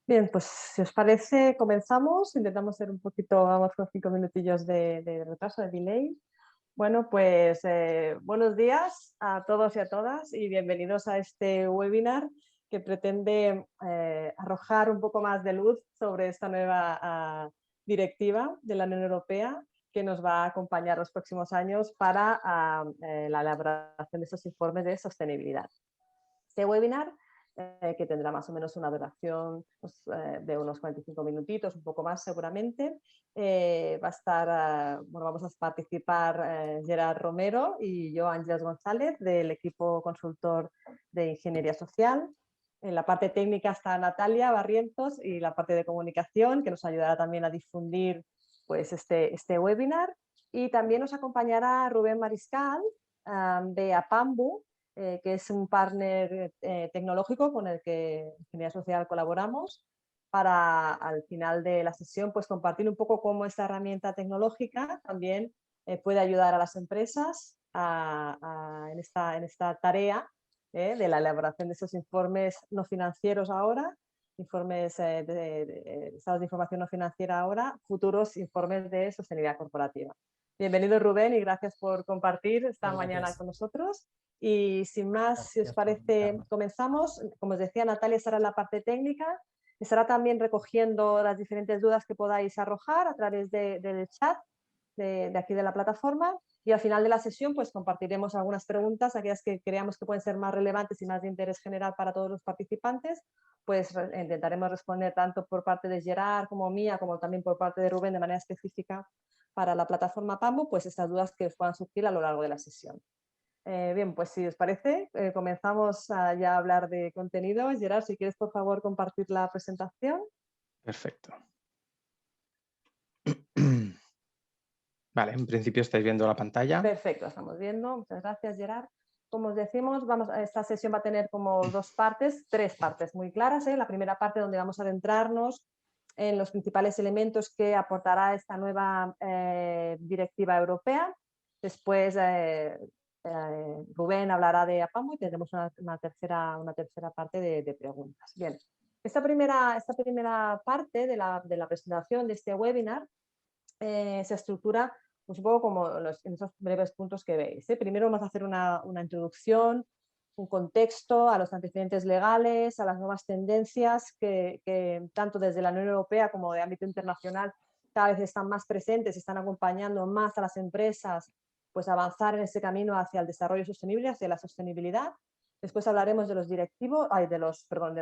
Bien, pues si os parece, comenzamos. Intentamos ser un poquito, vamos con 5 minutillos de retraso, de delay. Bueno, pues buenos días a todos y a todas y bienvenidos a este webinar que pretende arrojar un poco más de luz sobre esta nueva directiva de la Unión Europea que nos va a acompañar los próximos años para la elaboración de esos informes de sostenibilidad. Este webinar, que tendrá más o menos una duración pues, de unos 45 minutitos, un poco más seguramente, va a estar, bueno, vamos a participar Gerard Romero y yo, Ángeles González, del equipo consultor de Ingeniería Social. En la parte técnica está Natalia Barrientos y la parte de comunicación, que nos ayudará también a difundir pues, este webinar. Y también nos acompañará Rubén Mariscal, de Apambu, que es un partner tecnológico con el que en Ingeniería Social colaboramos, para al final de la sesión pues, compartir un poco cómo esta herramienta tecnológica también puede ayudar a las empresas en esta tarea de la elaboración de esos informes no financieros ahora, informes de estados de información no financiera ahora, futuros informes de sostenibilidad corporativa. Bienvenido Rubén y gracias por compartir esta mañana con nosotros. Y sin más, si os Gracias por parece, invitarnos. comenzamos. Como os decía, Natalia estará en la parte técnica, estará también recogiendo las diferentes dudas que podáis arrojar a través del chat de aquí de la plataforma, y al final de la sesión pues compartiremos algunas preguntas, aquellas que creamos que pueden ser más relevantes y más de interés general para todos los participantes, pues intentaremos responder tanto por parte de Gerard como mía, como también por parte de Rubén de manera específica para la plataforma PAMBO, pues estas dudas que os puedan surgir a lo largo de la sesión. Bien, pues si os parece, comenzamos ya a hablar de contenido. Gerard, si quieres por favor compartir la presentación. Perfecto. Vale, en principio estáis viendo la pantalla. Perfecto, estamos viendo. Muchas gracias, Gerard. Como os decimos, esta sesión va a tener como tres partes muy claras. La primera parte donde vamos a adentrarnos en los principales elementos que aportará esta nueva directiva europea. Después Rubén hablará de APAMO y tendremos una tercera parte de preguntas. Bien, esta primera parte de la presentación de este webinar se estructura pues, un poco como en esos breves puntos que veis. Primero vamos a hacer una introducción, un contexto a los antecedentes legales, a las nuevas tendencias que tanto desde la Unión Europea como de ámbito internacional cada vez están más presentes, están acompañando más a las empresas pues, a avanzar en ese camino hacia el desarrollo sostenible, hacia la sostenibilidad. Después hablaremos de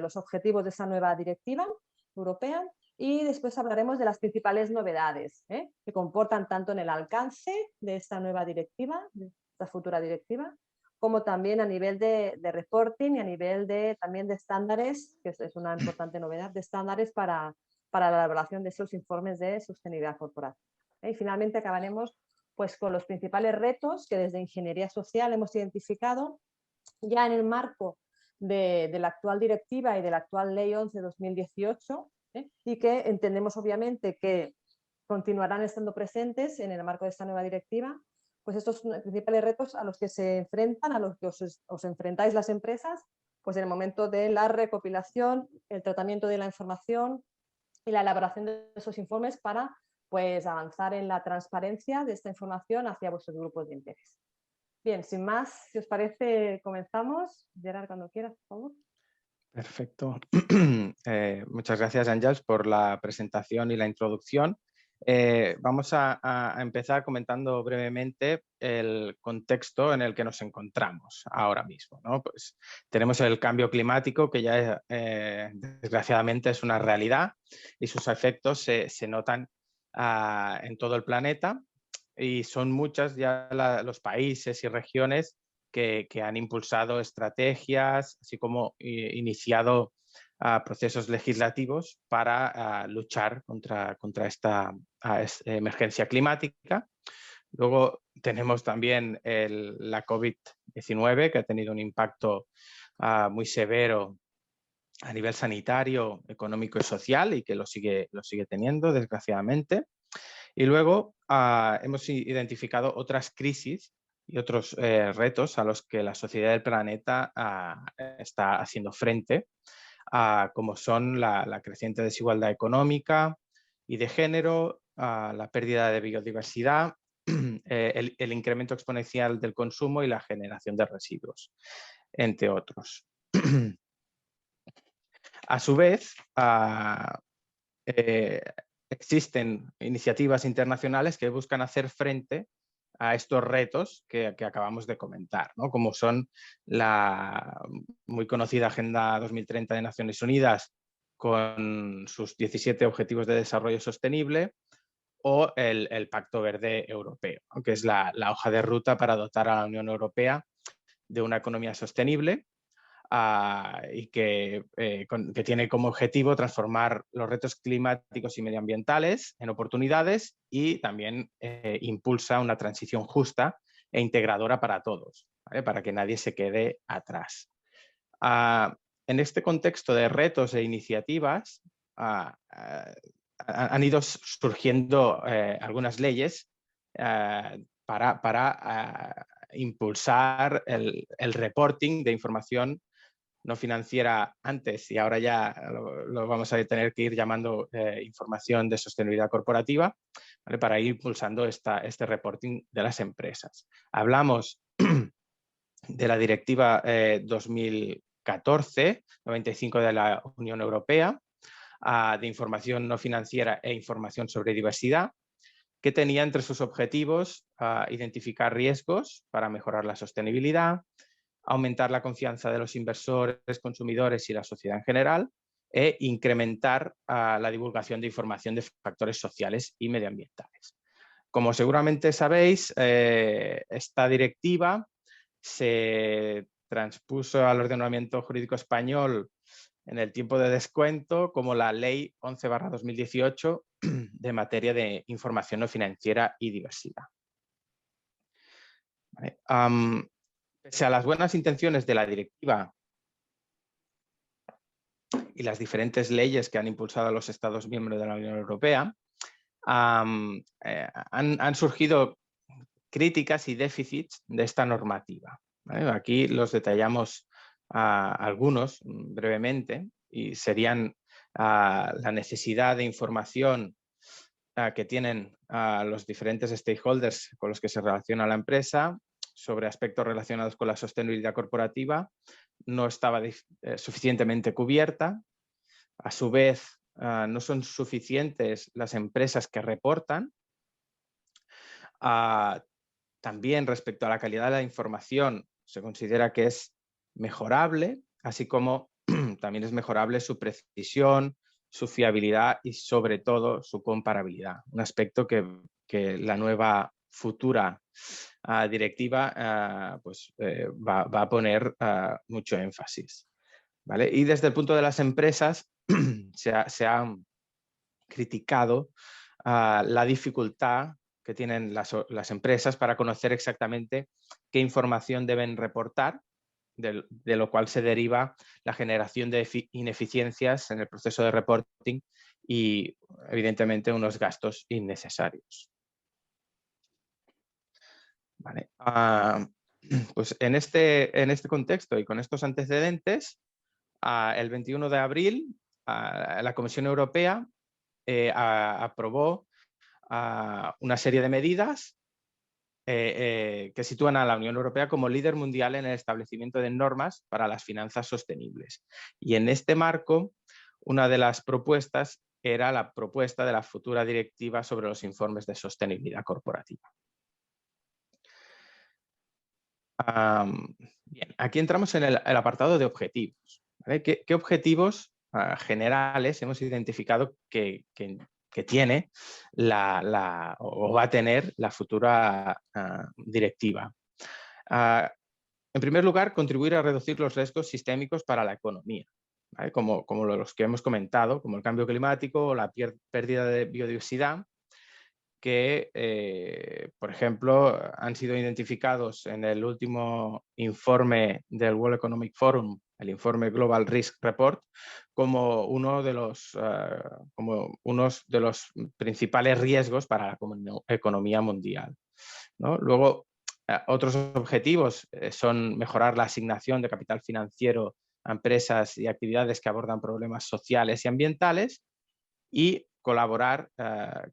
los objetivos de esa nueva directiva europea. Y después hablaremos de las principales novedades que comportan tanto en el alcance de esta nueva directiva, de esta futura directiva, como también a nivel de reporting y a nivel también de estándares, que es una importante novedad, de estándares para la elaboración de esos informes de sostenibilidad corporativa. Y finalmente acabaremos pues, con los principales retos que desde Ingeniería Social hemos identificado ya en el marco de la actual directiva y de la actual Ley 11/2018, y que entendemos obviamente que continuarán estando presentes en el marco de esta nueva directiva, pues estos principales retos a los que se enfrentan, a los que os enfrentáis las empresas, pues en el momento de la recopilación, el tratamiento de la información y la elaboración de esos informes para pues, avanzar en la transparencia de esta información hacia vuestros grupos de interés. Bien, sin más, si os parece, comenzamos. Gerard, cuando quieras, por favor. Perfecto. Muchas gracias, Ángels, por la presentación y la introducción. Vamos a empezar comentando brevemente el contexto en el que nos encontramos ahora mismo, ¿no? Pues tenemos el cambio climático que ya desgraciadamente es una realidad y sus efectos se notan en todo el planeta, y son muchas ya los países y regiones que han impulsado estrategias, así como iniciado procesos legislativos para luchar contra esta emergencia climática. Luego tenemos también la COVID-19, que ha tenido un impacto muy severo a nivel sanitario, económico y social, y que lo sigue teniendo, desgraciadamente. Y luego hemos identificado otras crisis y otros retos a los que la sociedad del planeta está haciendo frente, como son la creciente desigualdad económica y de género, la pérdida de biodiversidad, el incremento exponencial del consumo y la generación de residuos, entre otros. A su vez, existen iniciativas internacionales que buscan hacer frente a estos retos que acabamos de comentar, ¿no? Como son la muy conocida Agenda 2030 de Naciones Unidas con sus 17 Objetivos de Desarrollo Sostenible o el Pacto Verde Europeo, ¿no? Que es la hoja de ruta para dotar a la Unión Europea de una economía sostenible y que tiene como objetivo transformar los retos climáticos y medioambientales en oportunidades y también impulsa una transición justa e integradora para todos, ¿vale? Para que nadie se quede atrás. En este contexto de retos e iniciativas han ido surgiendo algunas leyes para impulsar el reporting de información no financiera antes y ahora ya lo vamos a tener que ir llamando información de sostenibilidad corporativa, ¿vale? Para ir impulsando este reporting de las empresas. Hablamos de la Directiva 2014-95 de la Unión Europea, de información no financiera e información sobre diversidad, que tenía entre sus objetivos identificar riesgos para mejorar la sostenibilidad, aumentar la confianza de los inversores, consumidores y la sociedad en general e incrementar la divulgación de información de factores sociales y medioambientales. Como seguramente sabéis, esta directiva se transpuso al ordenamiento jurídico español en el tiempo de descuento como la Ley 11/2018 de materia de información no financiera y diversidad. ¿Vale? Pese a las buenas intenciones de la directiva y las diferentes leyes que han impulsado a los Estados miembros de la Unión Europea, han surgido críticas y déficits de esta normativa, ¿vale? Aquí los detallamos algunos brevemente y serían la necesidad de información que tienen los diferentes stakeholders con los que se relaciona la empresa sobre aspectos relacionados con la sostenibilidad corporativa no estaba suficientemente cubierta. A su vez, no son suficientes las empresas que reportan. También respecto a la calidad de la información se considera que es mejorable, así como también es mejorable su precisión, su fiabilidad y sobre todo su comparabilidad. Un aspecto que la nueva futura directiva va a poner mucho énfasis, ¿vale? Y desde el punto de las empresas se ha criticado la dificultad que tienen las empresas para conocer exactamente qué información deben reportar, de lo cual se deriva la generación de ineficiencias en el proceso de reporting y, evidentemente, unos gastos innecesarios. Vale. Pues en este contexto y con estos antecedentes, el 21 de abril, la Comisión Europea aprobó una serie de medidas que sitúan a la Unión Europea como líder mundial en el establecimiento de normas para las finanzas sostenibles. Y en este marco, una de las propuestas era la propuesta de la futura directiva sobre los informes de sostenibilidad corporativa. Bien, aquí entramos en el apartado de objetivos, ¿vale? ¿Qué objetivos generales hemos identificado que tiene o va a tener la futura directiva? En primer lugar, contribuir a reducir los riesgos sistémicos para la economía, ¿vale? Como los que hemos comentado, como el cambio climático o la pérdida de biodiversidad, que, por ejemplo, han sido identificados en el último informe del World Economic Forum, el informe Global Risk Report, como unos de los principales riesgos para la economía mundial, ¿no? Luego, otros objetivos son mejorar la asignación de capital financiero a empresas y actividades que abordan problemas sociales y ambientales y colaborar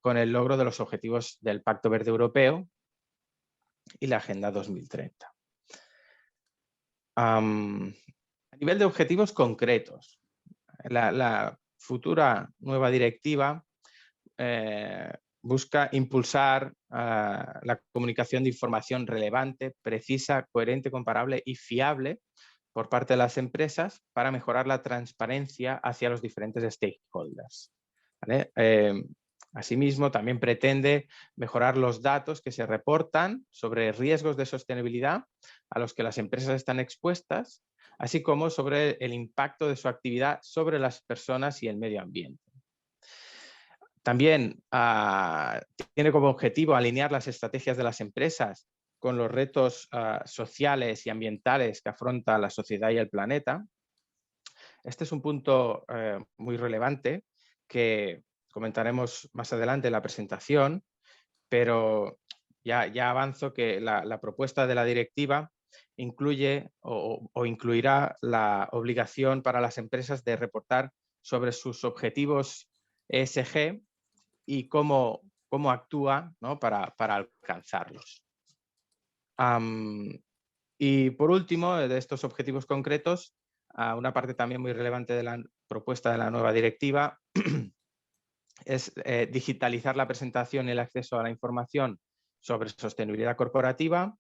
con el logro de los objetivos del Pacto Verde Europeo y la Agenda 2030. A nivel de objetivos concretos, la futura nueva directiva busca impulsar la comunicación de información relevante, precisa, coherente, comparable y fiable por parte de las empresas para mejorar la transparencia hacia los diferentes stakeholders, ¿vale? Asimismo, también pretende mejorar los datos que se reportan sobre riesgos de sostenibilidad a los que las empresas están expuestas, así como sobre el impacto de su actividad sobre las personas y el medio ambiente. También tiene como objetivo alinear las estrategias de las empresas con los retos sociales y ambientales que afronta la sociedad y el planeta. Este es un punto muy relevante que comentaremos más adelante en la presentación, pero ya avanzo que la propuesta de la directiva incluye o incluirá la obligación para las empresas de reportar sobre sus objetivos ESG y cómo actúa, ¿no?, para alcanzarlos. Y por último, de estos objetivos concretos, una parte también muy relevante de la propuesta de la nueva directiva es digitalizar la presentación y el acceso a la información sobre sostenibilidad corporativa,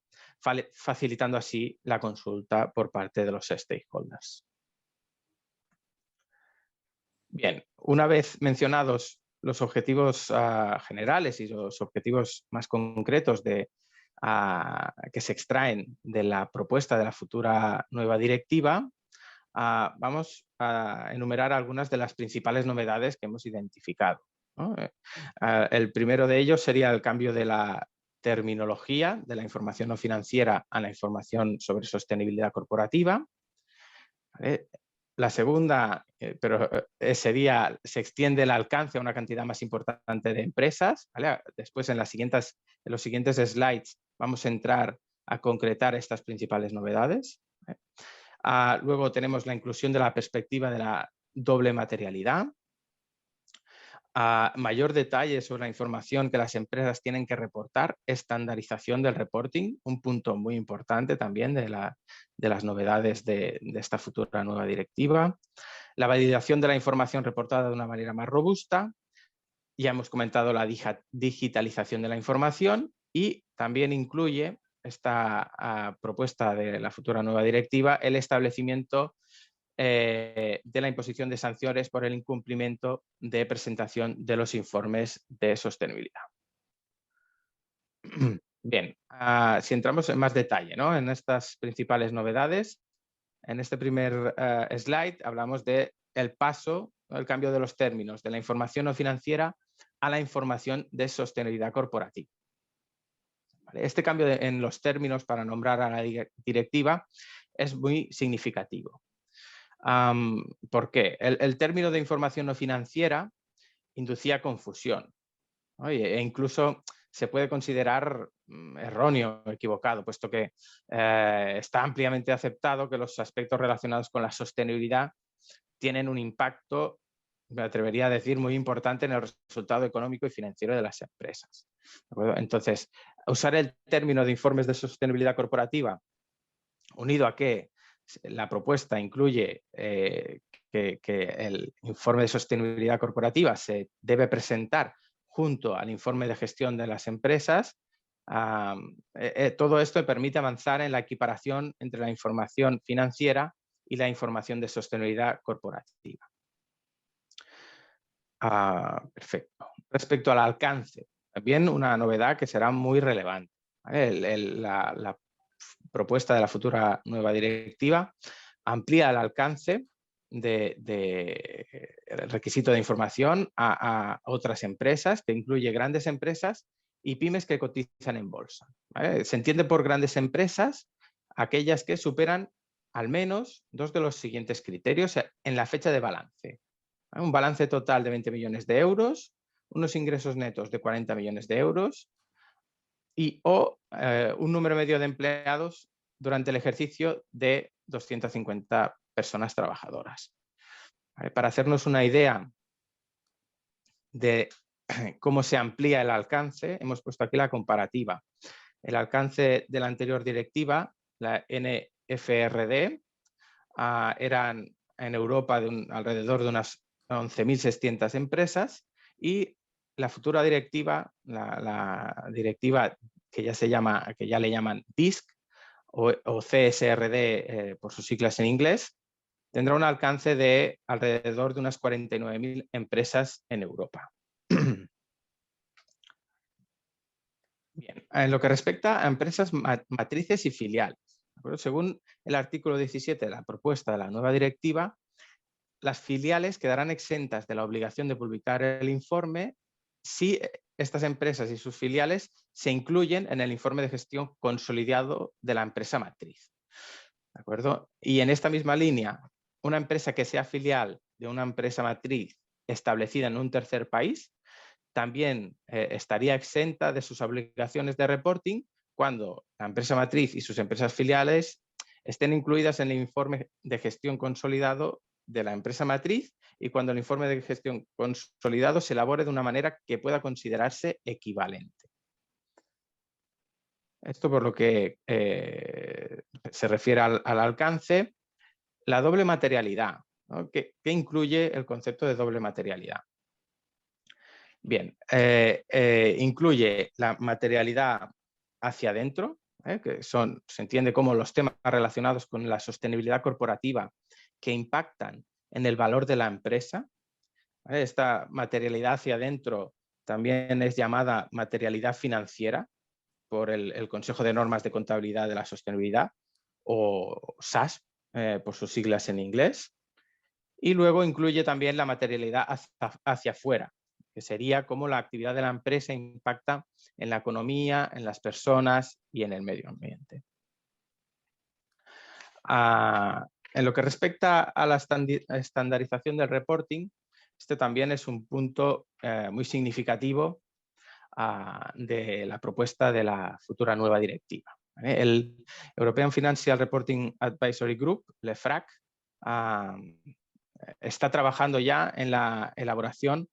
facilitando así la consulta por parte de los stakeholders. Bien, una vez mencionados los objetivos generales y los objetivos más concretos que se extraen de la propuesta de la futura nueva directiva, vamos a enumerar algunas de las principales novedades que hemos identificado, ¿no? El primero de ellos sería el cambio de la terminología de la información no financiera a la información sobre sostenibilidad corporativa. ¿Vale? La segunda, se extiende el alcance a una cantidad más importante de empresas, ¿vale? Después en los siguientes slides vamos a entrar a concretar estas principales novedades, ¿vale? Luego tenemos la inclusión de la perspectiva de la doble materialidad, mayor detalle sobre la información que las empresas tienen que reportar, estandarización del reporting, un punto muy importante también de las novedades de esta futura nueva directiva, la validación de la información reportada de una manera más robusta, ya hemos comentado la digitalización de la información y también incluye esta propuesta de la futura nueva directiva el establecimiento de la imposición de sanciones por el incumplimiento de presentación de los informes de sostenibilidad. Bien, si entramos en más detalle, ¿no?, en estas principales novedades, en este primer slide hablamos del paso, ¿no?, el cambio de los términos de la información no financiera a la información de sostenibilidad corporativa. ¿Vale? Este cambio en los términos para nombrar a la directiva es muy significativo. ¿Por qué? El término de información no financiera inducía confusión, ¿no? E incluso se puede considerar erróneo o equivocado, puesto que está ampliamente aceptado que los aspectos relacionados con la sostenibilidad tienen un impacto, me atrevería a decir, muy importante en el resultado económico y financiero de las empresas. ¿De acuerdo? Entonces, usar el término de informes de sostenibilidad corporativa, unido a que la propuesta incluye que el informe de sostenibilidad corporativa se debe presentar junto al informe de gestión de las empresas, todo esto permite avanzar en la equiparación entre la información financiera y la información de sostenibilidad corporativa. Perfecto. Respecto al alcance, también una novedad que será muy relevante, ¿vale? La propuesta de la futura nueva directiva amplía el alcance del requisito de información a otras empresas, que incluye grandes empresas y pymes que cotizan en bolsa, ¿vale? Se entiende por grandes empresas aquellas que superan al menos dos de los siguientes criterios en la fecha de balance. Un balance total de 20 millones de euros, unos ingresos netos de 40 millones de euros o un número medio de empleados durante el ejercicio de 250 personas trabajadoras. ¿Vale? Para hacernos una idea de cómo se amplía el alcance, hemos puesto aquí la comparativa. El alcance de la anterior directiva, la NFRD, eran en Europa alrededor de unas 11.600 empresas, y la futura directiva, la directiva que ya le llaman DISC o CSRD por sus siglas en inglés, tendrá un alcance de alrededor de unas 49.000 empresas en Europa. Bien, en lo que respecta a empresas matrices y filiales, según el artículo 17 de la propuesta de la nueva directiva, las filiales quedarán exentas de la obligación de publicar el informe si estas empresas y sus filiales se incluyen en el informe de gestión consolidado de la empresa matriz. ¿De acuerdo? Y en esta misma línea, una empresa que sea filial de una empresa matriz establecida en un tercer país también estaría exenta de sus obligaciones de reporting cuando la empresa matriz y sus empresas filiales estén incluidas en el informe de gestión consolidado de la empresa matriz y cuando el informe de gestión consolidado se elabore de una manera que pueda considerarse equivalente. Esto por lo que se refiere al alcance. La doble materialidad, ¿no? ¿Qué incluye el concepto de doble materialidad? Bien, incluye la materialidad hacia adentro, que se entiende como los temas relacionados con la sostenibilidad corporativa que impactan en el valor de la empresa. Esta materialidad hacia adentro también es llamada materialidad financiera por el Consejo de Normas de Contabilidad de la Sostenibilidad, o SAS, por sus siglas en inglés. Y luego incluye también la materialidad hacia afuera, que sería cómo la actividad de la empresa impacta en la economía, en las personas y en el medio ambiente. En lo que respecta a la estandarización del reporting, este también es un punto muy significativo de la propuesta de la futura nueva directiva. El European Financial Reporting Advisory Group, el EFRAG, está trabajando ya en la elaboración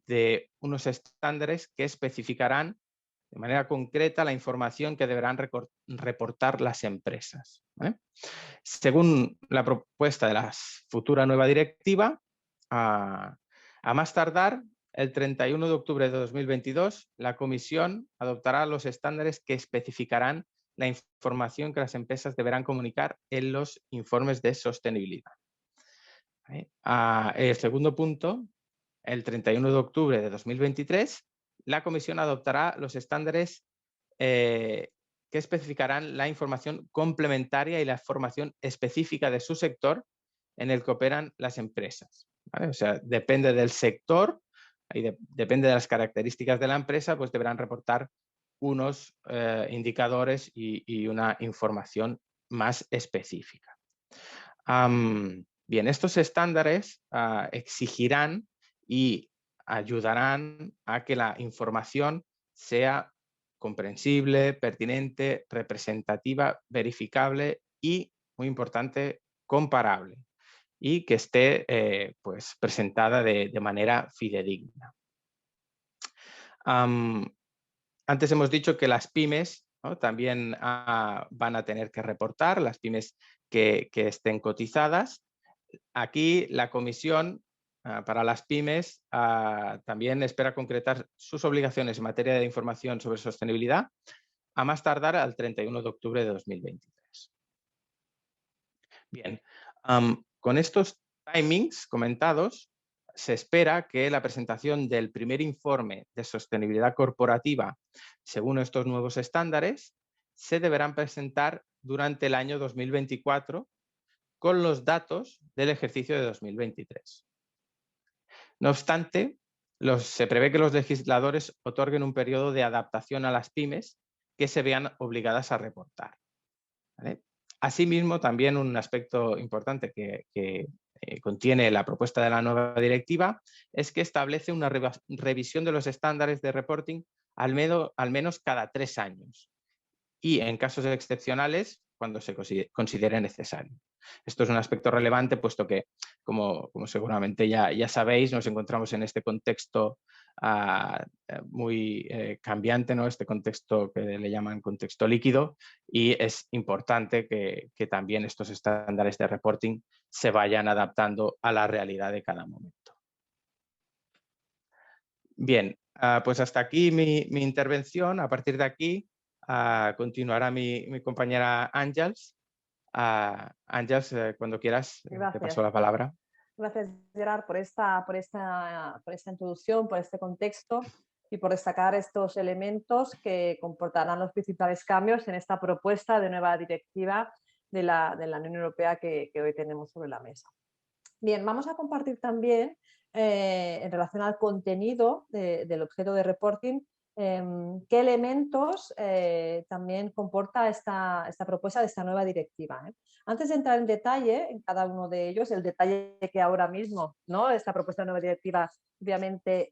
de unos estándares que especificarán de manera concreta la información que deberán reportar las empresas. Según la propuesta de la futura nueva directiva, a más tardar el 31 de octubre de 2022, la Comisión adoptará los estándares que especificarán la información que las empresas deberán comunicar en los informes de sostenibilidad. El segundo punto, el 31 de octubre de 2023, la Comisión adoptará los estándares que especificarán la información complementaria y la información específica de su sector en el que operan las empresas. ¿Vale? O sea, depende del sector y depende de las características de la empresa, pues deberán reportar unos indicadores y una información más específica. Bien, estos estándares exigirán y ayudarán a que la información sea comprensible, pertinente, representativa, verificable y, muy importante, comparable, y que esté pues, presentada de manera fidedigna. Antes hemos dicho que las pymes, ¿no?, también van a tener que reportar, las pymes que estén cotizadas. Aquí la Comisión para las pymes también espera concretar sus obligaciones en materia de información sobre sostenibilidad a más tardar al 31 de octubre de 2023. Bien, con estos timings comentados, se espera que la presentación del primer informe de sostenibilidad corporativa según estos nuevos estándares se deberán presentar durante el año 2024 con los datos del ejercicio de 2023. No obstante, se prevé que los legisladores otorguen un periodo de adaptación a las pymes que se vean obligadas a reportar. ¿Vale? Asimismo, también un aspecto importante que contiene la propuesta de la nueva directiva es que establece una revisión de los estándares de reporting al menos cada 3 años y en casos excepcionales cuando se considere necesario. Esto es un aspecto relevante, puesto que, como seguramente ya sabéis, nos encontramos en este contexto muy cambiante, ¿no? Este contexto que le llaman contexto líquido, y es importante que también estos estándares de reporting se vayan adaptando a la realidad de cada momento. Bien, pues hasta aquí mi intervención. A partir de aquí continuará mi compañera Àngels. Àngels, cuando quieras, te paso Gracias. la palabra. Gracias, Gerard, por esta introducción, por este contexto y por destacar estos elementos que comportarán los principales cambios en esta propuesta de nueva directiva de la Unión Europea que hoy tenemos sobre la mesa. Bien, vamos a compartir también en relación al contenido del objeto de reporting, qué elementos también comporta esta propuesta de esta nueva directiva. Antes de entrar en detalle en cada uno de ellos, el detalle que ahora mismo, ¿no?, esta propuesta de nueva directiva obviamente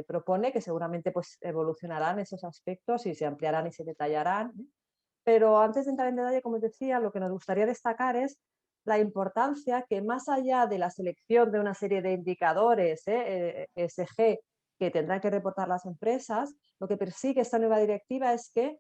propone, que seguramente pues, evolucionarán esos aspectos y se ampliarán y se detallarán. Pero antes de entrar en detalle, como os decía, lo que nos gustaría destacar es la importancia que, más allá de la selección de una serie de indicadores ESG que tendrán que reportar las empresas, lo que persigue esta nueva directiva es que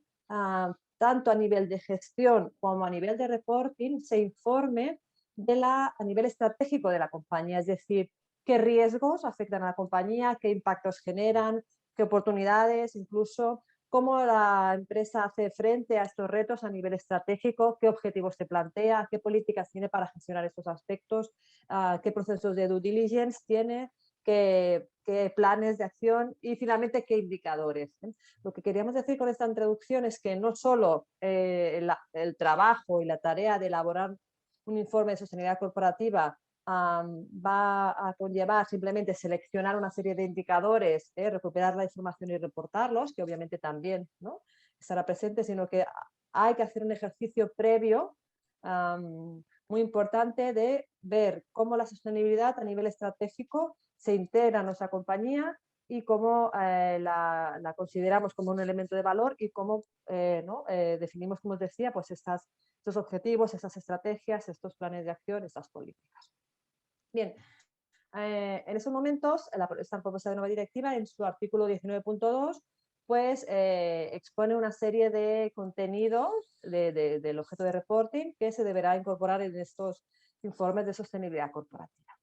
tanto a nivel de gestión como a nivel de reporting se informe a nivel estratégico de la compañía, es decir, qué riesgos afectan a la compañía, qué impactos generan, qué oportunidades, incluso cómo la empresa hace frente a estos retos a nivel estratégico, qué objetivos se plantea, qué políticas tiene para gestionar estos aspectos, qué procesos de due diligence tiene, qué planes de acción y finalmente qué indicadores. Lo que queríamos decir con esta introducción es que no solo el trabajo y la tarea de elaborar un informe de sostenibilidad corporativa va a conllevar simplemente seleccionar una serie de indicadores, recuperar la información y reportarlos, que obviamente también, ¿no?, estará presente, sino que hay que hacer un ejercicio previo muy importante de ver cómo la sostenibilidad a nivel estratégico se integra en nuestra compañía y cómo la consideramos como un elemento de valor y cómo ¿no? Definimos, como os decía, pues estos objetivos, estas estrategias, estos planes de acción, estas políticas. Bien, en esos momentos, esta propuesta de nueva directiva, en su artículo 19.2, pues expone una serie de contenidos del objeto de reporting que se deberá incorporar en estos informes de sostenibilidad corporativa.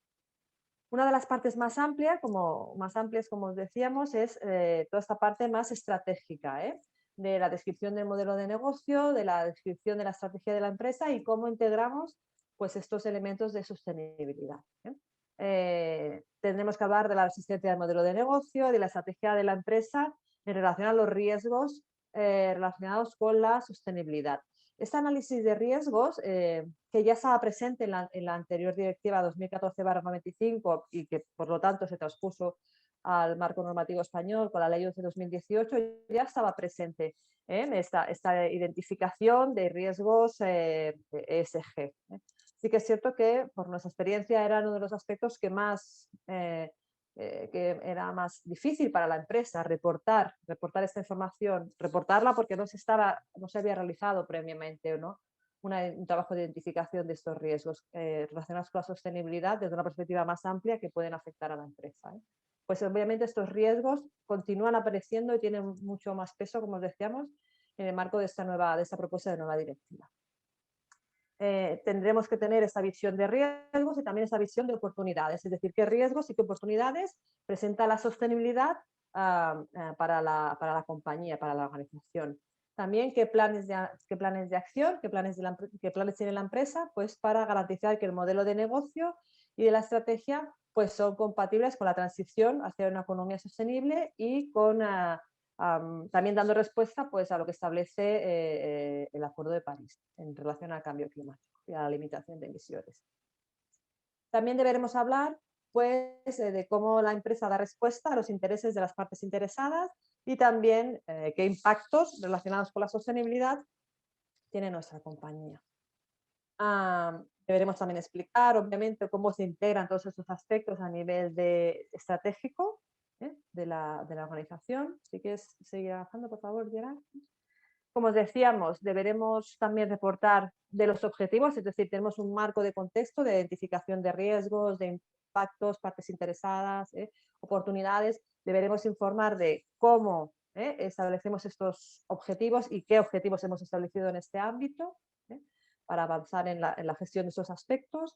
Una de las partes más amplias, como os decíamos, es toda esta parte más estratégica, de la descripción del modelo de negocio, de la descripción de la estrategia de la empresa y cómo integramos pues, estos elementos de sostenibilidad. Tendremos que hablar de la existencia del modelo de negocio, de la estrategia de la empresa en relación a los riesgos relacionados con la sostenibilidad. Este análisis de riesgos, que ya estaba presente en la anterior directiva 2014/95 y que por lo tanto se transpuso al marco normativo español con la ley 11/2018, ya estaba presente esta identificación de riesgos ESG. Sí que es cierto que por nuestra experiencia era uno de los aspectos que era más difícil para la empresa reportar esta información, reportarla porque no se había realizado previamente, ¿no?, un trabajo de identificación de estos riesgos relacionados con la sostenibilidad desde una perspectiva más amplia que pueden afectar a la empresa. Pues obviamente estos riesgos continúan apareciendo y tienen mucho más peso, como os decíamos, en el marco de esta propuesta de nueva directiva. Tendremos que tener esta visión de riesgos y también esta visión de oportunidades, es decir, qué riesgos y qué oportunidades presenta la sostenibilidad para la compañía, para la organización. También qué planes de acción, qué planes tiene la empresa, pues para garantizar que el modelo de negocio y de la estrategia pues son compatibles con la transición hacia una economía sostenible y con también dando respuesta pues, a lo que establece el Acuerdo de París en relación al cambio climático y a la limitación de emisiones. También deberemos hablar pues, de cómo la empresa da respuesta a los intereses de las partes interesadas y también qué impactos relacionados con la sostenibilidad tiene nuestra compañía. Deberemos también explicar, obviamente, cómo se integran todos estos aspectos a nivel estratégico de la organización. Si quieres seguir avanzando, por favor, Gerard. Como os decíamos, deberemos también reportar de los objetivos, es decir, tenemos un marco de contexto de identificación de riesgos, de impactos, partes interesadas, oportunidades. Deberemos informar de cómo establecemos estos objetivos y qué objetivos hemos establecido en este ámbito para avanzar en la gestión de esos aspectos.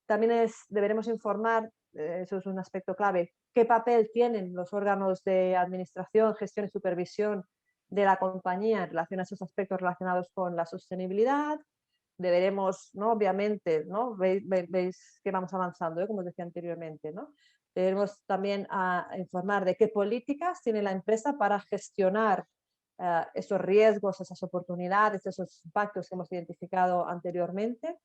También deberemos informar, eso es un aspecto clave, qué papel tienen los órganos de administración, gestión y supervisión de la compañía en relación a esos aspectos relacionados con la sostenibilidad. Deberemos, ¿no? Obviamente, ¿no? Veis que vamos avanzando, como os decía anteriormente, ¿no? Debemos también informar de qué políticas tiene la empresa para gestionar esos riesgos, esas oportunidades, esos impactos que hemos identificado anteriormente.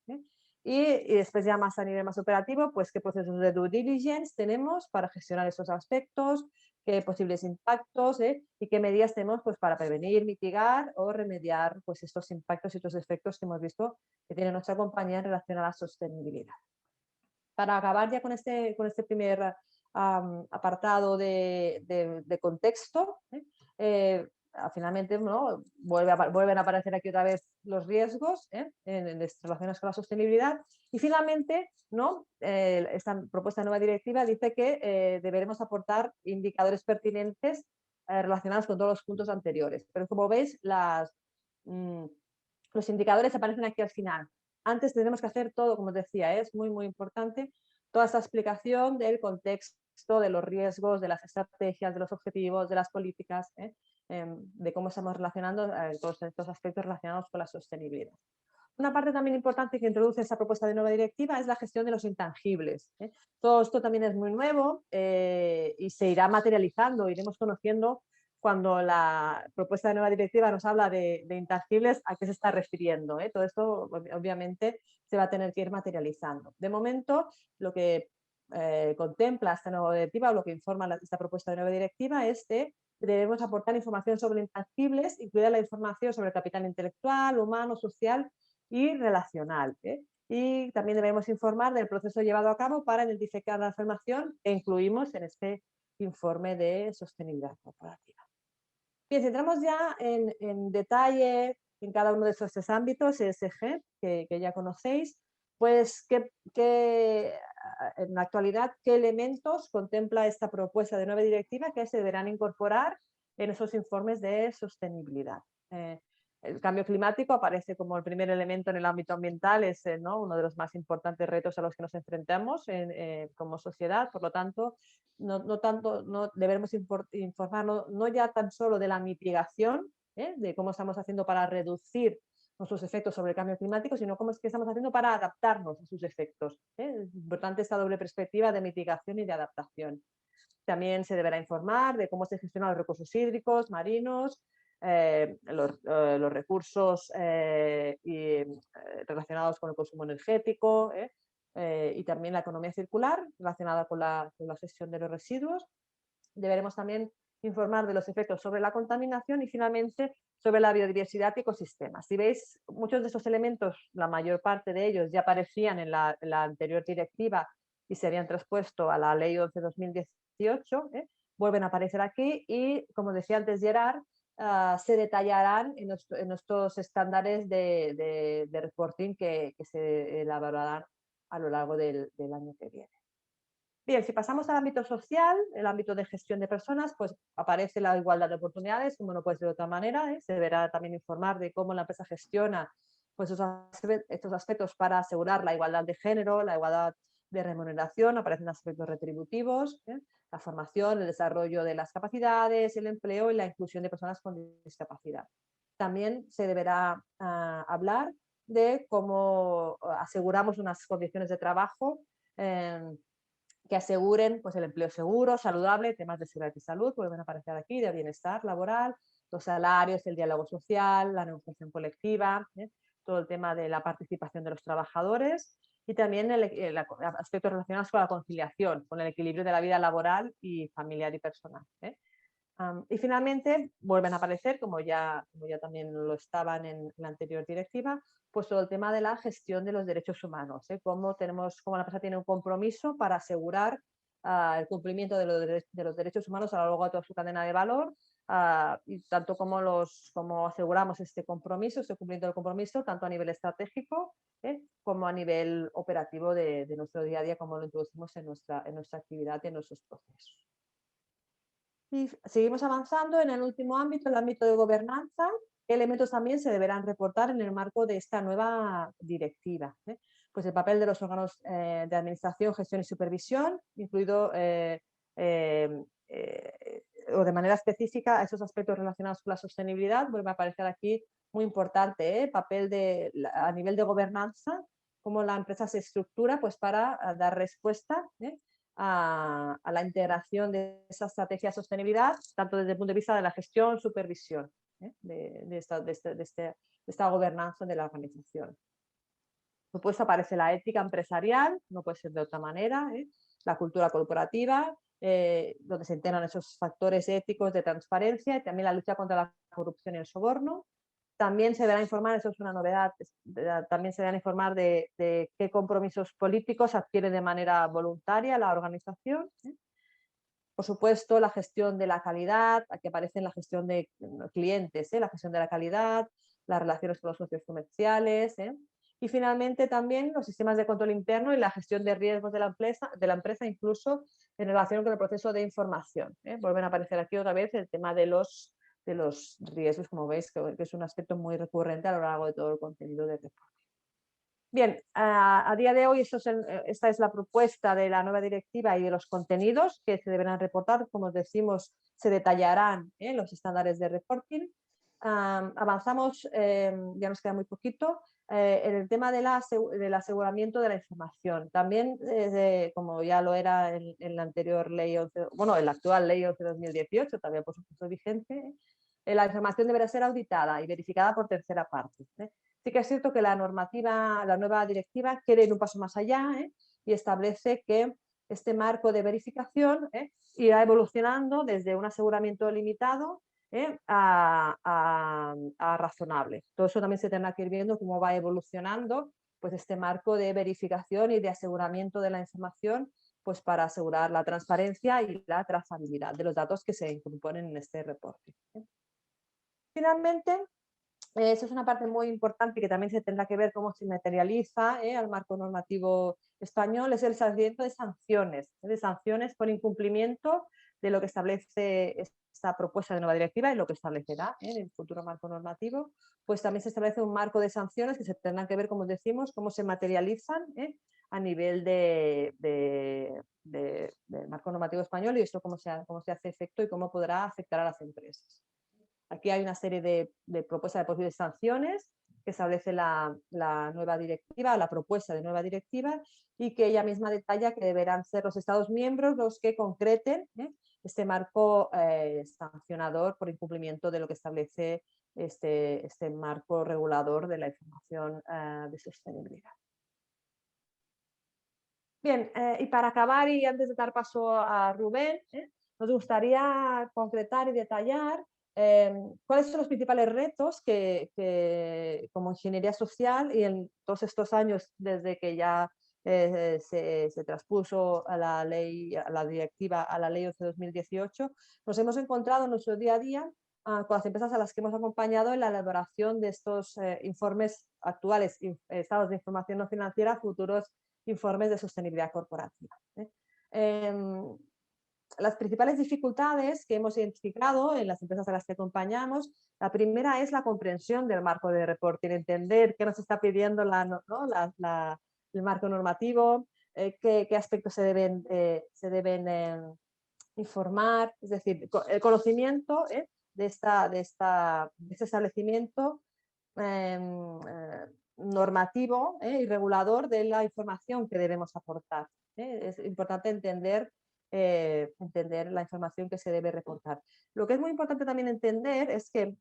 Y después ya más a nivel más operativo, pues qué procesos de due diligence tenemos para gestionar esos aspectos, qué posibles impactos y qué medidas tenemos pues, para prevenir, mitigar o remediar pues, estos impactos y estos efectos que hemos visto que tiene nuestra compañía en relación a la sostenibilidad. Para acabar ya con este primer apartado de contexto, finalmente ¿no? vuelven a aparecer aquí otra vez los riesgos relacionados con la sostenibilidad y finalmente ¿no? Esta propuesta de nueva directiva dice que deberemos aportar indicadores pertinentes relacionados con todos los puntos anteriores, pero como veis los indicadores aparecen aquí al final. Antes tenemos que hacer todo, como os decía, es muy importante toda esta explicación del contexto, de los riesgos, de las estrategias, de los objetivos, de las políticas, de cómo estamos relacionando todos estos aspectos relacionados con la sostenibilidad. Una parte también importante que introduce esta propuesta de nueva directiva es la gestión de los intangibles. Todo esto también es muy nuevo y se irá materializando, iremos conociendo cuando la propuesta de nueva directiva nos habla de intangibles, a qué se está refiriendo. Todo esto obviamente se va a tener que ir materializando. De momento, lo que contempla esta nueva directiva o lo que informa esta propuesta de nueva directiva es que debemos aportar información sobre intangibles, incluida la información sobre el capital intelectual, humano, social y relacional. Y también debemos informar del proceso llevado a cabo para identificar la información que incluimos en este informe de sostenibilidad corporativa. Bien, si entramos ya en detalle en cada uno de estos tres ámbitos, ESG, que ya conocéis, pues en la actualidad, ¿qué elementos contempla esta propuesta de nueva directiva que se deberán incorporar en esos informes de sostenibilidad? El cambio climático aparece como el primer elemento en el ámbito ambiental, es ¿no? uno de los más importantes retos a los que nos enfrentamos como sociedad, por lo tanto, no debemos informar no ya tan solo de la mitigación, de cómo estamos haciendo para reducir sus efectos sobre el cambio climático, sino cómo es que estamos haciendo para adaptarnos a sus efectos. Es importante esta doble perspectiva de mitigación y de adaptación. También se deberá informar de cómo se gestionan los recursos hídricos, marinos, los recursos relacionados con el consumo energético y también la economía circular relacionada con la gestión de los residuos. Deberemos también informar de los efectos sobre la contaminación y finalmente sobre la biodiversidad y ecosistemas. Si veis, muchos de esos elementos, la mayor parte de ellos ya aparecían en la anterior directiva y se habían traspuesto a la Ley 11/2018, vuelven a aparecer aquí y, como decía antes Gerard, se detallarán en nuestros estándares de reporting que se elaborarán a lo largo del año que viene. Bien, si pasamos al ámbito social, el ámbito de gestión de personas, pues aparece la igualdad de oportunidades, como no puede ser de otra manera. Se deberá también informar de cómo la empresa gestiona pues, estos aspectos para asegurar la igualdad de género, la igualdad de remuneración, aparecen aspectos retributivos, la formación, el desarrollo de las capacidades, el empleo y la inclusión de personas con discapacidad. También se deberá hablar de cómo aseguramos unas condiciones de trabajo que aseguren pues, el empleo seguro, saludable, temas de seguridad y salud, vuelven a aparecer aquí, de bienestar laboral, los salarios, el diálogo social, la negociación colectiva, todo el tema de la participación de los trabajadores y también aspectos relacionados con la conciliación, con el equilibrio de la vida laboral y familiar y personal. Y finalmente vuelven a aparecer, como ya también lo estaban en la anterior directiva, pues todo el tema de la gestión de los derechos humanos, cómo la empresa tiene un compromiso para asegurar el cumplimiento de los derechos humanos a lo largo de toda su cadena de valor, y tanto como aseguramos este compromiso, este cumplimiento del compromiso, tanto a nivel estratégico como a nivel operativo de nuestro día a día, como lo introducimos en nuestra actividad y en nuestros procesos. Y seguimos avanzando en el último ámbito, el ámbito de gobernanza. ¿Qué elementos también se deberán reportar en el marco de esta nueva directiva? Pues el papel de los órganos de administración, gestión y supervisión, incluido o de manera específica esos aspectos relacionados con la sostenibilidad. Vuelve a aparecer aquí muy importante, papel a nivel de gobernanza, cómo la empresa se estructura pues, para dar respuesta a la integración de esa estrategia de sostenibilidad, tanto desde el punto de vista de la gestión, supervisión de esta gobernanza de la organización. Por supuesto aparece la ética empresarial, no puede ser de otra manera, la cultura corporativa, donde se integran esos factores éticos de transparencia y también la lucha contra la corrupción y el soborno. También se deberá informar, eso es una novedad, también se deberá informar de qué compromisos políticos adquiere de manera voluntaria la organización. Por supuesto, la gestión de la calidad, aquí aparece la gestión de clientes, la gestión de la calidad, las relaciones con los socios comerciales. Y finalmente también los sistemas de control interno y la gestión de riesgos de la empresa incluso en relación con el proceso de información. Vuelven a aparecer aquí otra vez el tema de los riesgos, como veis, que es un aspecto muy recurrente a lo largo de todo el contenido del reporte. Bien, a día de hoy esta es la propuesta de la nueva directiva y de los contenidos que se deberán reportar. Como os decimos, se detallarán los estándares de reporting. Avanzamos, ya nos queda muy poquito, en el tema del aseguramiento de la información. También, como ya lo era en la anterior ley 11, bueno, en la actual ley 11/2018, también por supuesto vigente, la información deberá ser auditada y verificada por tercera parte. Sí que es cierto que la nueva directiva quiere ir un paso más allá y establece que este marco de verificación irá evolucionando desde un aseguramiento limitado a razonable. Todo eso también se tendrá que ir viendo cómo va evolucionando pues, este marco de verificación y de aseguramiento de la información pues, para asegurar la transparencia y la trazabilidad de los datos que se componen en este reporte. Finalmente, eso es una parte muy importante que también se tendrá que ver cómo se materializa al marco normativo español, es el establecimiento de sanciones por incumplimiento de lo que establece esta propuesta de nueva directiva y lo que establecerá en el futuro marco normativo. Pues también se establece un marco de sanciones que se tendrán que ver, como decimos, cómo se materializan a nivel del marco normativo español y esto cómo se hace efecto y cómo podrá afectar a las empresas. Aquí hay una serie de propuestas de posibles sanciones que establece la nueva directiva, la propuesta de nueva directiva, y que ella misma detalla que deberán ser los Estados miembros los que concreten este marco sancionador por incumplimiento de lo que establece este marco regulador de la información de sostenibilidad. Bien, y para acabar y antes de dar paso a Rubén, nos gustaría concretar y detallar cuáles son los principales retos que como ingeniería social y en todos estos años desde que ya se traspuso a la directiva, a la ley 11/2018, nos hemos encontrado en nuestro día a día con las empresas a las que hemos acompañado en la elaboración de estos informes actuales, estados de información no financiera, futuros informes de sostenibilidad corporativa. Las principales dificultades que hemos identificado en las empresas a las que acompañamos, la primera es la comprensión del marco de reporting, entender qué nos está pidiendo el marco normativo, qué aspectos se deben informar, es decir, el conocimiento de este establecimiento normativo y regulador de la información que debemos aportar. Es importante entender la información que se debe reportar. Lo que es muy importante también entender es que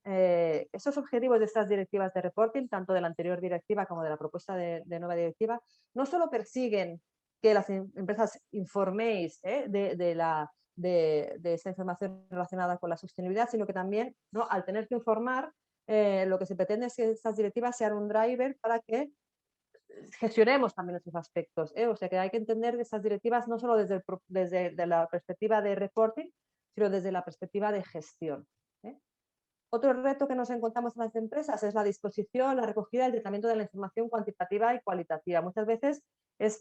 esos objetivos de estas directivas de reporting, tanto de la anterior directiva como de la propuesta de nueva directiva, no solo persiguen que las empresas informéis de esta información relacionada con la sostenibilidad, sino que también al tener que informar, lo que se pretende es que estas directivas sean un driver para que gestionemos también esos aspectos. O sea que hay que entender que estas directivas no solo desde la perspectiva de reporting, sino desde la perspectiva de gestión. Otro reto que nos encontramos en las empresas es la disposición, la recogida y el tratamiento de la información cuantitativa y cualitativa. Muchas veces es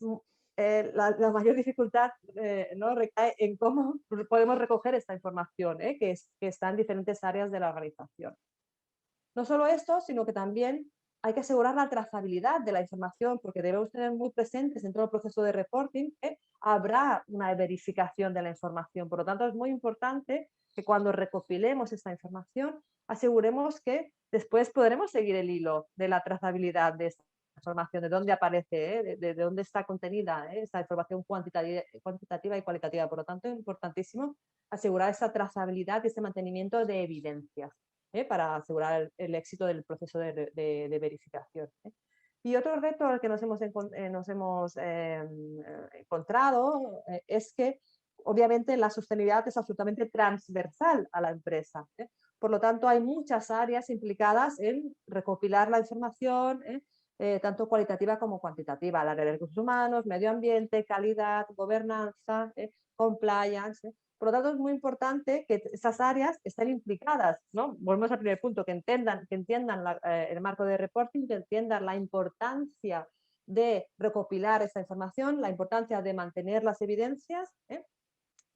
la mayor dificultad ¿no? recae en cómo podemos recoger esta información que está en diferentes áreas de la organización. No solo esto, sino que también hay que asegurar la trazabilidad de la información, porque debemos tener muy presentes en todo el proceso de reporting que habrá una verificación de la información. Por lo tanto, es muy importante que cuando recopilemos esta información, aseguremos que después podremos seguir el hilo de la trazabilidad de esta información, de dónde aparece, de dónde está contenida esta información cuantitativa y cualitativa. Por lo tanto, es importantísimo asegurar esa trazabilidad y ese mantenimiento de evidencias para asegurar el éxito del proceso de verificación. Y otro reto al que nos hemos encontrado es que obviamente la sostenibilidad es absolutamente transversal a la empresa. Por lo tanto, hay muchas áreas implicadas en recopilar la información, tanto cualitativa como cuantitativa, el área de recursos humanos, medio ambiente, calidad, gobernanza, compliance. Por lo tanto, es muy importante que esas áreas estén implicadas, ¿no? Volvemos al primer punto, que entiendan el marco de reporting, que entiendan la importancia de recopilar esta información, la importancia de mantener las evidencias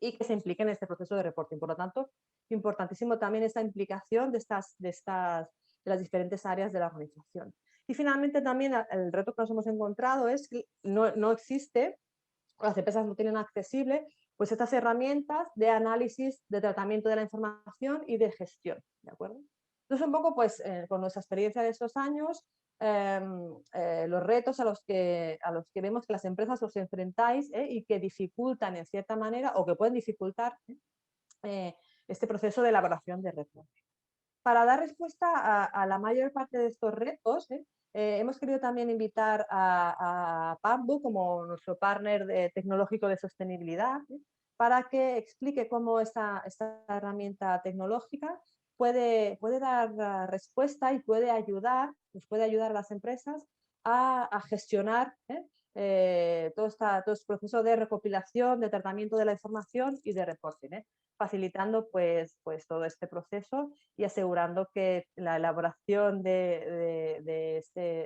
y que se impliquen en este proceso de reporting. Por lo tanto, importantísimo también esta implicación de las diferentes áreas de la organización. Y finalmente también el reto que nos hemos encontrado es que no existe, las empresas no tienen accesible pues estas herramientas de análisis, de tratamiento de la información y de gestión, ¿de acuerdo? Entonces, un poco, pues, con nuestra experiencia de estos años, los retos a los que vemos que las empresas os enfrentáis y que dificultan en cierta manera o que pueden dificultar este proceso de elaboración de reportes. Para dar respuesta a la mayor parte de estos retos, hemos querido también invitar a Pambu como nuestro partner tecnológico de sostenibilidad para que explique cómo esta herramienta tecnológica puede dar respuesta y puede ayudar a las empresas a gestionar todo este proceso de recopilación, de tratamiento de la información y de reporting, facilitando pues todo este proceso y asegurando que la elaboración de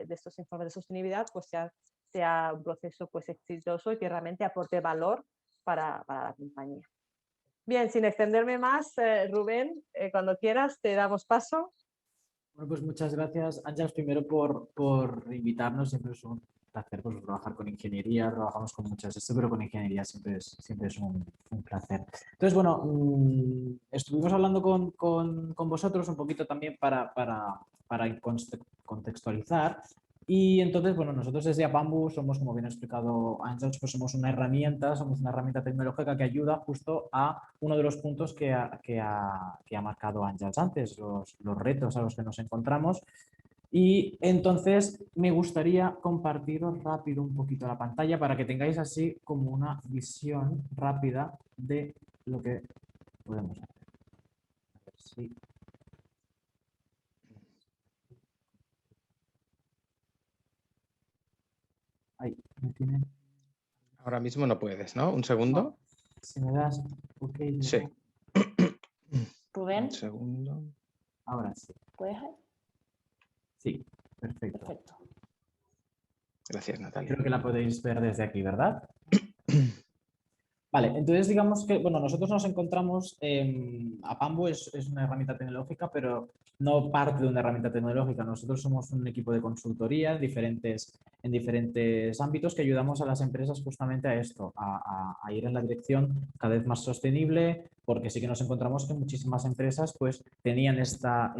estos informes de sostenibilidad pues sea un proceso pues exitoso y que realmente aporte valor para la compañía. Bien, sin extenderme más, Rubén, cuando quieras te damos paso. Bueno, pues muchas gracias, Ángels, primero por invitarnos. Siempre es un placer pues, trabajar con ingeniería. Trabajamos con muchas de esto, pero con ingeniería siempre es un placer. Entonces, bueno, estuvimos hablando con vosotros un poquito también para contextualizar. Y entonces, bueno, nosotros desde Apambu somos, como bien ha explicado Ángels, pues somos una herramienta tecnológica que ayuda justo a uno de los puntos que ha marcado Ángels antes, los retos a los que nos encontramos. Y entonces me gustaría compartiros rápido un poquito la pantalla para que tengáis así como una visión rápida de lo que podemos hacer. A ver si... Ahí, ¿me tienen? Ahora mismo no puedes, ¿no? Un segundo. No. Si me das, ok. Sí. Rubén. Un segundo. Ahora sí. ¿Puedes? Sí, perfecto. Perfecto. Gracias, Natalia. Creo que la podéis ver desde aquí, ¿verdad? Vale, entonces digamos que, bueno, nosotros nos encontramos, Apambu es una herramienta tecnológica, pero no parte de una herramienta tecnológica. Nosotros somos un equipo de consultoría en diferentes ámbitos que ayudamos a las empresas justamente a esto, a ir en la dirección cada vez más sostenible, porque sí que nos encontramos que muchísimas empresas pues tenían esta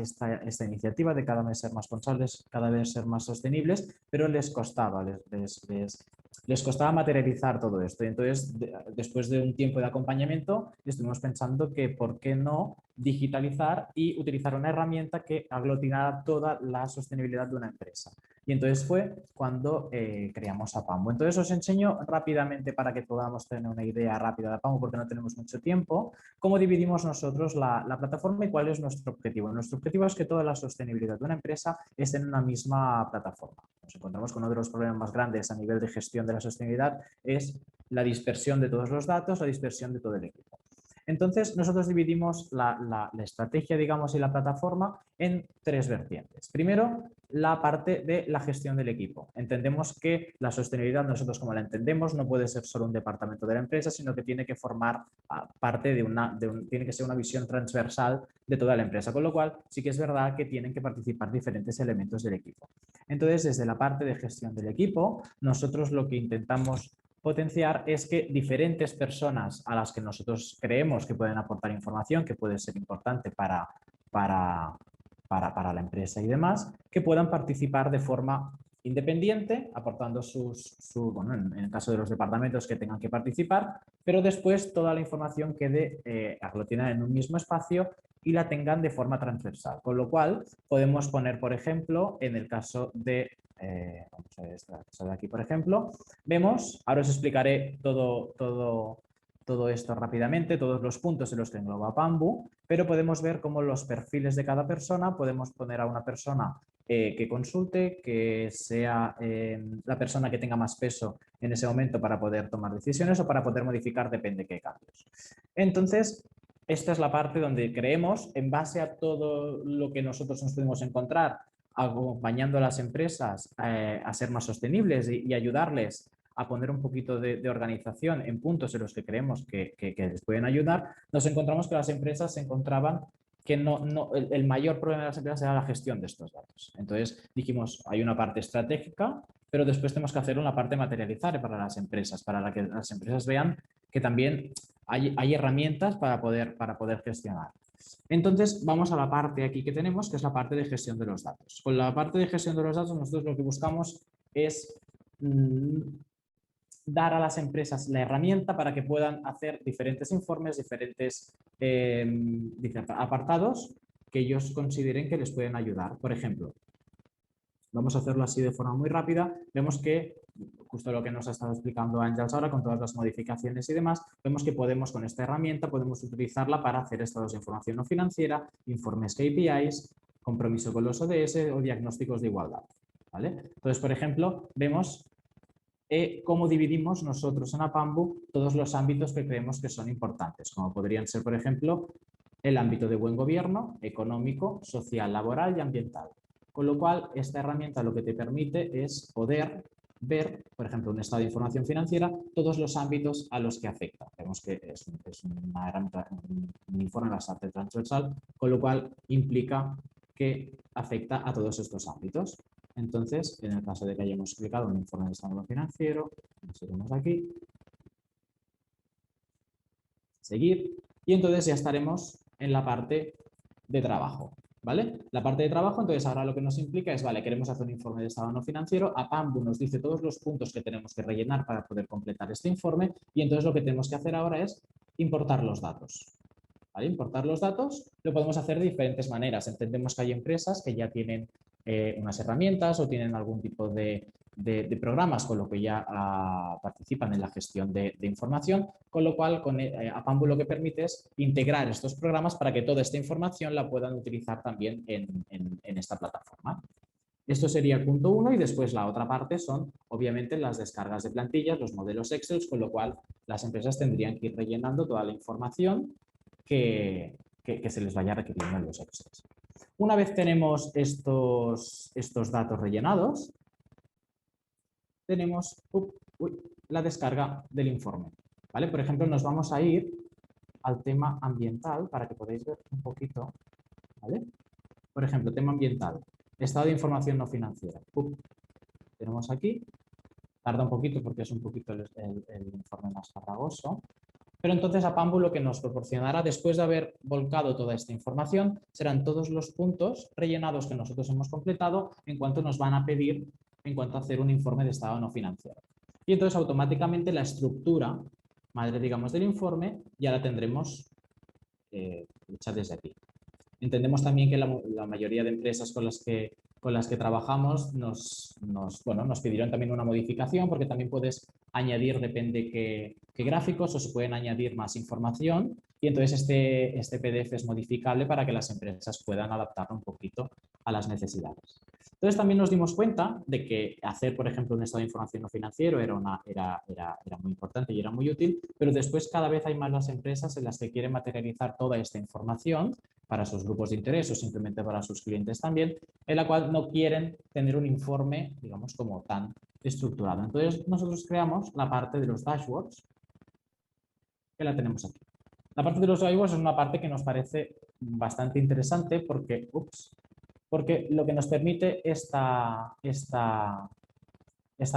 iniciativa de cada vez ser más responsables, cada vez ser más sostenibles, pero les costaba, les costaba materializar todo esto. Y entonces, después de un tiempo de acompañamiento, estuvimos pensando que por qué no digitalizar y utilizar una herramienta que aglutinara toda la sostenibilidad de una empresa. Y entonces fue cuando creamos Apambu. Entonces os enseño rápidamente para que podamos tener una idea rápida de Apambu, porque no tenemos mucho tiempo, cómo dividimos nosotros la plataforma y cuál es nuestro objetivo. Nuestro objetivo es que toda la sostenibilidad de una empresa esté en una misma plataforma. Nos encontramos con uno de los problemas más grandes a nivel de gestión de la sostenibilidad, es la dispersión de todos los datos, la dispersión de todo el equipo. Entonces, nosotros dividimos la estrategia, digamos, y la plataforma en 3 vertientes. Primero, la parte de la gestión del equipo. Entendemos que la sostenibilidad, nosotros como la entendemos, no puede ser solo un departamento de la empresa, sino que tiene que formar parte tiene que ser una visión transversal de toda la empresa, con lo cual sí que es verdad que tienen que participar diferentes elementos del equipo. Entonces, desde la parte de gestión del equipo, nosotros lo que intentamos potenciar es que diferentes personas a las que nosotros creemos que pueden aportar información, que puede ser importante para la empresa y demás, que puedan participar de forma independiente, aportando bueno, en el caso de los departamentos que tengan que participar, pero después toda la información quede aglutinada en un mismo espacio y la tengan de forma transversal. Con lo cual, podemos poner, por ejemplo, en el caso de vamos a ver esta cosa de aquí, por ejemplo, vemos, ahora os explicaré todo esto rápidamente, todos los puntos en los que engloba Pambu, pero podemos ver cómo los perfiles de cada persona, podemos poner a una persona que consulte, que sea la persona que tenga más peso en ese momento para poder tomar decisiones o para poder modificar, depende de qué cambios. Entonces, esta es la parte donde creemos, en base a todo lo que nosotros nos podemos encontrar, acompañando a las empresas a ser más sostenibles y ayudarles a poner un poquito de organización en puntos en los que creemos que les pueden ayudar, nos encontramos que las empresas se encontraban que el mayor problema de las empresas era la gestión de estos datos. Entonces dijimos, hay una parte estratégica, pero después tenemos que hacer una parte materializada para las empresas, para que las empresas vean que también hay herramientas para poder gestionar. Entonces, vamos a la parte aquí que tenemos, que es la parte de gestión de los datos. Con la parte de gestión de los datos, nosotros lo que buscamos es dar a las empresas la herramienta para que puedan hacer diferentes informes, diferentes apartados que ellos consideren que les pueden ayudar. Por ejemplo, vamos a hacerlo así de forma muy rápida. Vemos que, justo lo que nos ha estado explicando Àngels ahora, con todas las modificaciones y demás, vemos que podemos, con esta herramienta, podemos utilizarla para hacer estados de información no financiera, informes KPIs, compromiso con los ODS o diagnósticos de igualdad, ¿vale? Entonces, por ejemplo, vemos cómo dividimos nosotros en Apambu todos los ámbitos que creemos que son importantes, como podrían ser, por ejemplo, el ámbito de buen gobierno, económico, social, laboral y ambiental. Con lo cual, esta herramienta lo que te permite es poder ver, por ejemplo, un estado de información financiera, todos los ámbitos a los que afecta. Vemos que es una herramienta, un informe bastante transversal, con lo cual implica que afecta a todos estos ámbitos. Entonces, en el caso de que hayamos explicado un informe de estado financiero, seguimos aquí, seguir, y entonces ya estaremos en la parte de trabajo, ¿vale? La parte de trabajo, entonces ahora lo que nos implica es, vale, queremos hacer un informe de estado no financiero, Apambu nos dice todos los puntos que tenemos que rellenar para poder completar este informe, y entonces lo que tenemos que hacer ahora es importar los datos. ¿Vale? Importar los datos lo podemos hacer de diferentes maneras. Entendemos que hay empresas que ya tienen unas herramientas o tienen algún tipo de programas con lo que ya participan en la gestión de información, con lo cual con Apambu lo que permite es integrar estos programas para que toda esta información la puedan utilizar también en esta plataforma. Esto sería el punto 1 y después la otra parte son obviamente las descargas de plantillas, los modelos Excel, con lo cual las empresas tendrían que ir rellenando toda la información que se les vaya requiriendo en los Excel. Una vez tenemos estos datos rellenados, tenemos la descarga del informe. ¿Vale? Por ejemplo, nos vamos a ir al tema ambiental para que podáis ver un poquito. ¿Vale? Por ejemplo, tema ambiental, estado de información no financiera. Tenemos aquí, tarda un poquito porque es un poquito el informe más farragoso. Pero entonces Apambu lo que nos proporcionará después de haber volcado toda esta información serán todos los puntos rellenados que nosotros hemos completado en cuanto nos van a pedir en cuanto a hacer un informe de estado no financiero. Y entonces automáticamente la estructura madre, digamos, del informe ya la tendremos hecha desde aquí. Entendemos también que la mayoría de empresas con las que trabajamos nos pidieron también una modificación porque también puedes añadir, depende qué gráficos, o se pueden añadir más información y entonces este PDF es modificable para que las empresas puedan adaptarlo un poquito a las necesidades. Entonces también nos dimos cuenta de que hacer, por ejemplo, un estado de información no financiero era muy importante y era muy útil, pero después cada vez hay más las empresas en las que quieren materializar toda esta información para sus grupos de interés o simplemente para sus clientes también, en la cual no quieren tener un informe, digamos, como tan estructurado. Entonces nosotros creamos la parte de los dashboards, que la tenemos aquí. La parte de los dashboards es una parte que nos parece bastante interesante porque lo que nos permite esta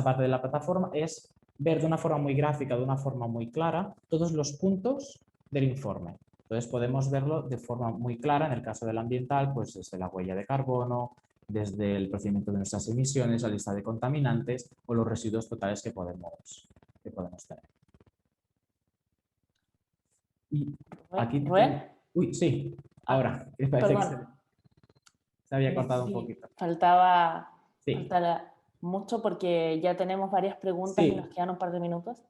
parte de la plataforma es ver de una forma muy gráfica, de una forma muy clara, todos los puntos del informe. Entonces podemos verlo de forma muy clara, en el caso del ambiental, pues desde la huella de carbono, desde el procedimiento de nuestras emisiones, la lista de contaminantes o los residuos totales que podemos tener. Y aquí ¿Rubén? Uy, sí, ahora. Parece que se había cortado un poquito. Faltaba Sí. mucho porque ya tenemos varias preguntas Sí. y nos quedan un par de minutos.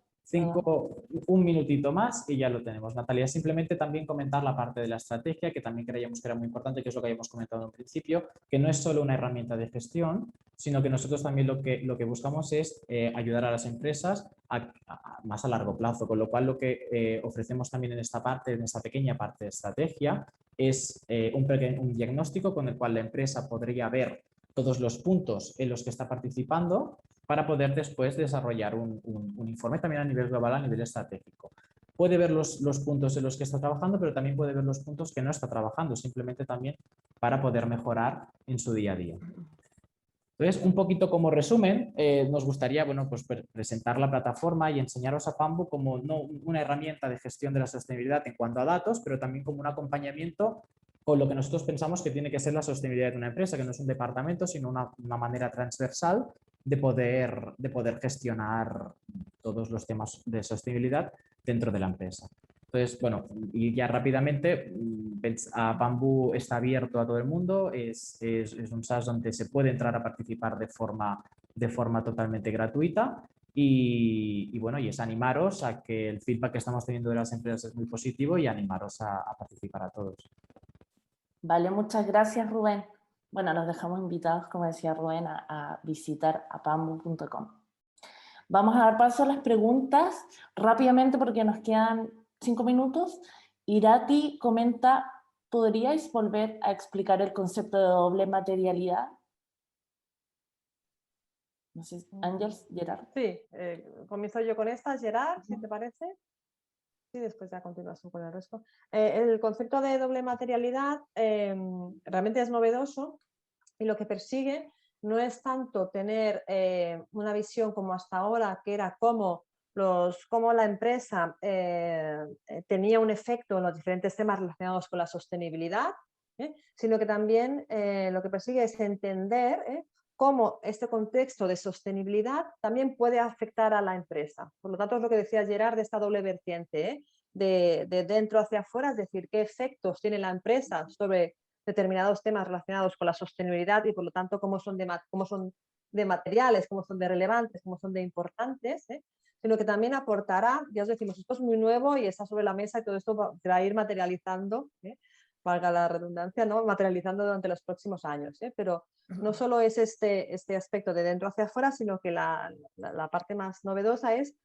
Un minutito más y ya lo tenemos, Natalia. Simplemente también comentar la parte de la estrategia, que también creíamos que era muy importante, que es lo que habíamos comentado en un principio, que no es solo una herramienta de gestión, sino que nosotros también lo que buscamos es ayudar a las empresas más a largo plazo, con lo cual lo que ofrecemos también en esta pequeña parte de estrategia, es un diagnóstico con el cual la empresa podría ver todos los puntos en los que está participando para poder después desarrollar un informe también a nivel global, a nivel estratégico. Puede ver los puntos en los que está trabajando, pero también puede ver los puntos que no está trabajando, simplemente también para poder mejorar en su día a día. Entonces, un poquito como resumen, nos gustaría pues, presentar la plataforma y enseñaros a Pambu como no una herramienta de gestión de la sostenibilidad en cuanto a datos, pero también como un acompañamiento con lo que nosotros pensamos que tiene que ser la sostenibilidad de una empresa, que no es un departamento, sino una manera transversal de poder gestionar todos los temas de sostenibilidad dentro de la empresa. Entonces, bueno, y ya rápidamente, Pambu está abierto a todo el mundo, es un SaaS donde se puede entrar a participar de forma totalmente gratuita y bueno, y es animaros a que el feedback que estamos teniendo de las empresas es muy positivo y animaros a participar a todos. Vale, muchas gracias, Rubén. Bueno, los dejamos invitados, como decía Rubén, a visitar apambu.com. Vamos a dar paso a las preguntas rápidamente porque nos quedan 5 minutos. Irati comenta, ¿podríais volver a explicar el concepto de doble materialidad? No sé, Ángels, Gerard. Sí, comienzo yo con esta, Gerard, si te parece. Sí, después ya continúas con el resto. El concepto de doble materialidad realmente es novedoso y lo que persigue no es tanto tener una visión como hasta ahora, que era cómo la empresa tenía un efecto en los diferentes temas relacionados con la sostenibilidad, sino que también lo que persigue es entender cómo este contexto de sostenibilidad también puede afectar a la empresa. Por lo tanto, es lo que decía Gerard de esta doble vertiente, de dentro hacia afuera, es decir, qué efectos tiene la empresa sobre determinados temas relacionados con la sostenibilidad y por lo tanto cómo son de materiales, cómo son de relevantes, cómo son de importantes, sino que también aportará, ya os decimos, esto es muy nuevo y está sobre la mesa y todo esto se va a ir materializando, valga la redundancia, ¿no? Materializando durante los próximos años, pero no solo es este aspecto de dentro hacia afuera, sino que la parte más novedosa es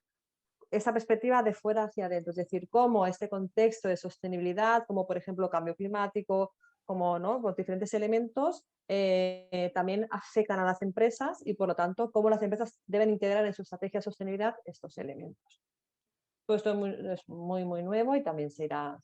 esa perspectiva de fuera hacia adentro, es decir, cómo este contexto de sostenibilidad, como por ejemplo cambio climático, como ¿no? Los diferentes elementos también afectan a las empresas y por lo tanto cómo las empresas deben integrar en su estrategia de sostenibilidad estos elementos. Todo esto es muy nuevo y también se irá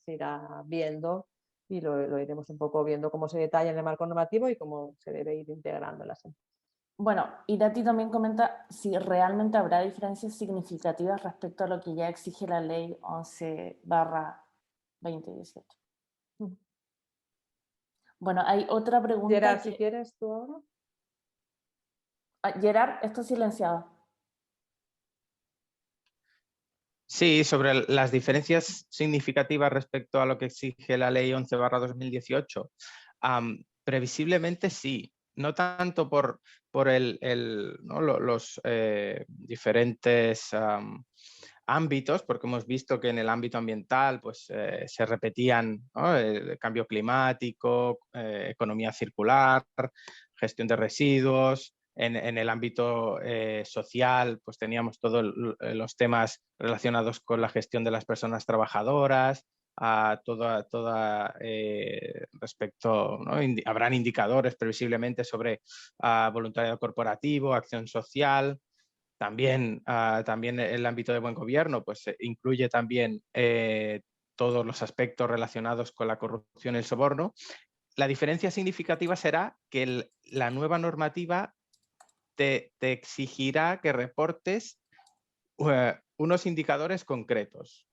viendo y lo iremos un poco viendo cómo se detalla en el marco normativo y cómo se debe ir integrando en las empresas. Bueno, Irati también comenta si realmente habrá diferencias significativas respecto a lo que ya exige la ley 11/2018. Bueno, hay otra pregunta. Gerard, si quieres tú ahora. Gerard, esto silenciado. Sí, sobre las diferencias significativas respecto a lo que exige la ley 11/2018. Previsiblemente sí, no tanto por los diferentes ámbitos, porque hemos visto que en el ámbito ambiental pues, se repetían, ¿no? El cambio climático, economía circular, gestión de residuos. En el ámbito social, pues teníamos todos los temas relacionados con la gestión de las personas trabajadoras, respecto, ¿no? Habrán indicadores previsiblemente sobre voluntariado corporativo, acción social. También el ámbito de buen gobierno pues, incluye también todos los aspectos relacionados con la corrupción y el soborno. La diferencia significativa será que la nueva normativa te exigirá que reportes unos indicadores concretos,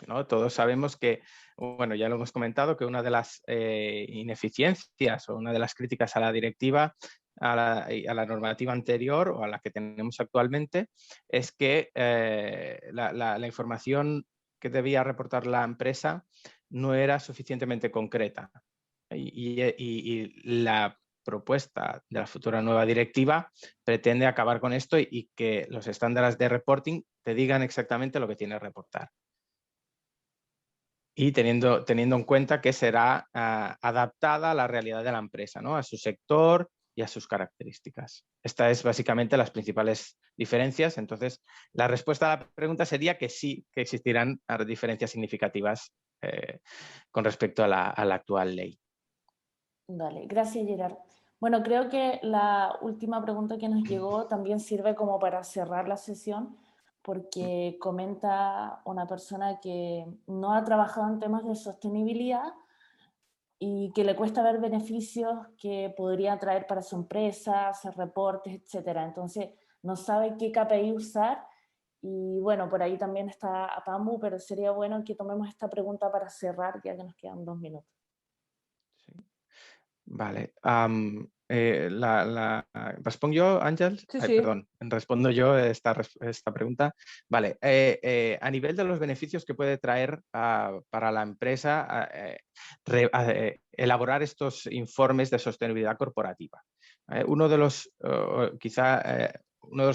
¿no? Todos sabemos que, bueno, ya lo hemos comentado, que una de las ineficiencias o una de las críticas a la directiva, a la normativa anterior o a la que tenemos actualmente, es que la información que debía reportar la empresa no era suficientemente concreta. Y la propuesta de la futura nueva directiva pretende acabar con esto y que los estándares de reporting te digan exactamente lo que tienes que reportar. Y teniendo en cuenta que será adaptada a la realidad de la empresa, ¿no? A su sector y a sus características. Esta es básicamente las principales diferencias. Entonces, la respuesta a la pregunta sería que sí, que existirán diferencias significativas con respecto a la actual ley. Vale, gracias Gerard. Bueno, creo que la última pregunta que nos llegó también sirve como para cerrar la sesión, porque comenta una persona que no ha trabajado en temas de sostenibilidad y que le cuesta ver beneficios que podría traer para su empresa, hacer reportes, etc. Entonces, no sabe qué KPI usar y bueno, por ahí también está Apambu, pero sería bueno que tomemos esta pregunta para cerrar, ya que nos quedan 2 minutos. Sí. Vale. ¿Respondo yo, Ángel? Sí, Ay, sí. perdón, respondo yo esta pregunta. Vale. A nivel de los beneficios que puede traer para la empresa elaborar estos informes de sostenibilidad corporativa. Uno de los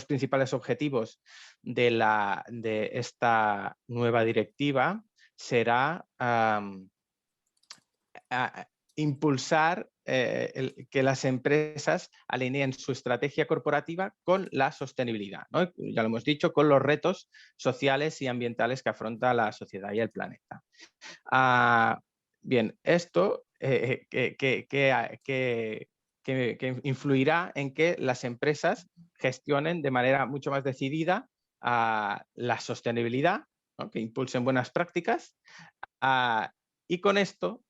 principales objetivos de esta nueva directiva será impulsar que las empresas alineen su estrategia corporativa con la sostenibilidad, ¿no? Ya lo hemos dicho, con los retos sociales y ambientales que afronta la sociedad y el planeta. Bien, esto que influirá en que las empresas gestionen de manera mucho más decidida la sostenibilidad, ¿no? Que impulsen buenas prácticas y con esto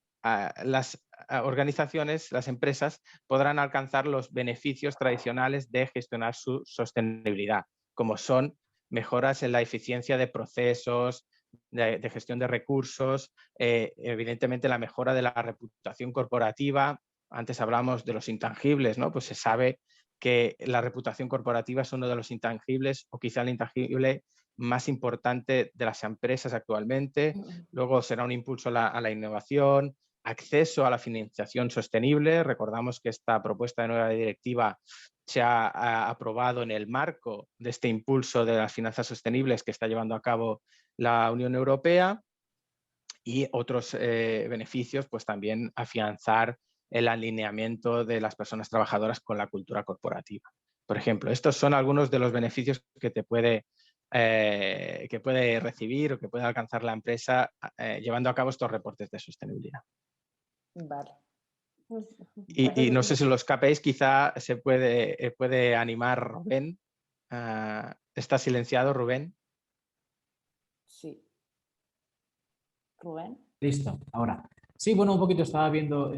las organizaciones, las empresas, podrán alcanzar los beneficios tradicionales de gestionar su sostenibilidad, como son mejoras en la eficiencia de procesos, de gestión de recursos, evidentemente la mejora de la reputación corporativa. Antes hablamos de los intangibles, ¿no? Pues se sabe que la reputación corporativa es uno de los intangibles o quizá el intangible más importante de las empresas actualmente. Luego será un impulso a la innovación, acceso a la financiación sostenible. Recordamos que esta propuesta de nueva directiva se ha aprobado en el marco de este impulso de las finanzas sostenibles que está llevando a cabo la Unión Europea, y otros beneficios, pues también afianzar el alineamiento de las personas trabajadoras con la cultura corporativa. Por ejemplo, estos son algunos de los beneficios que puede recibir o que puede alcanzar la empresa llevando a cabo estos reportes de sostenibilidad. Vale. Y no sé si los KPIs quizá se puede animar Rubén. ¿Está silenciado, Rubén? Sí. Rubén. Listo, ahora. Sí, bueno, un poquito estaba viendo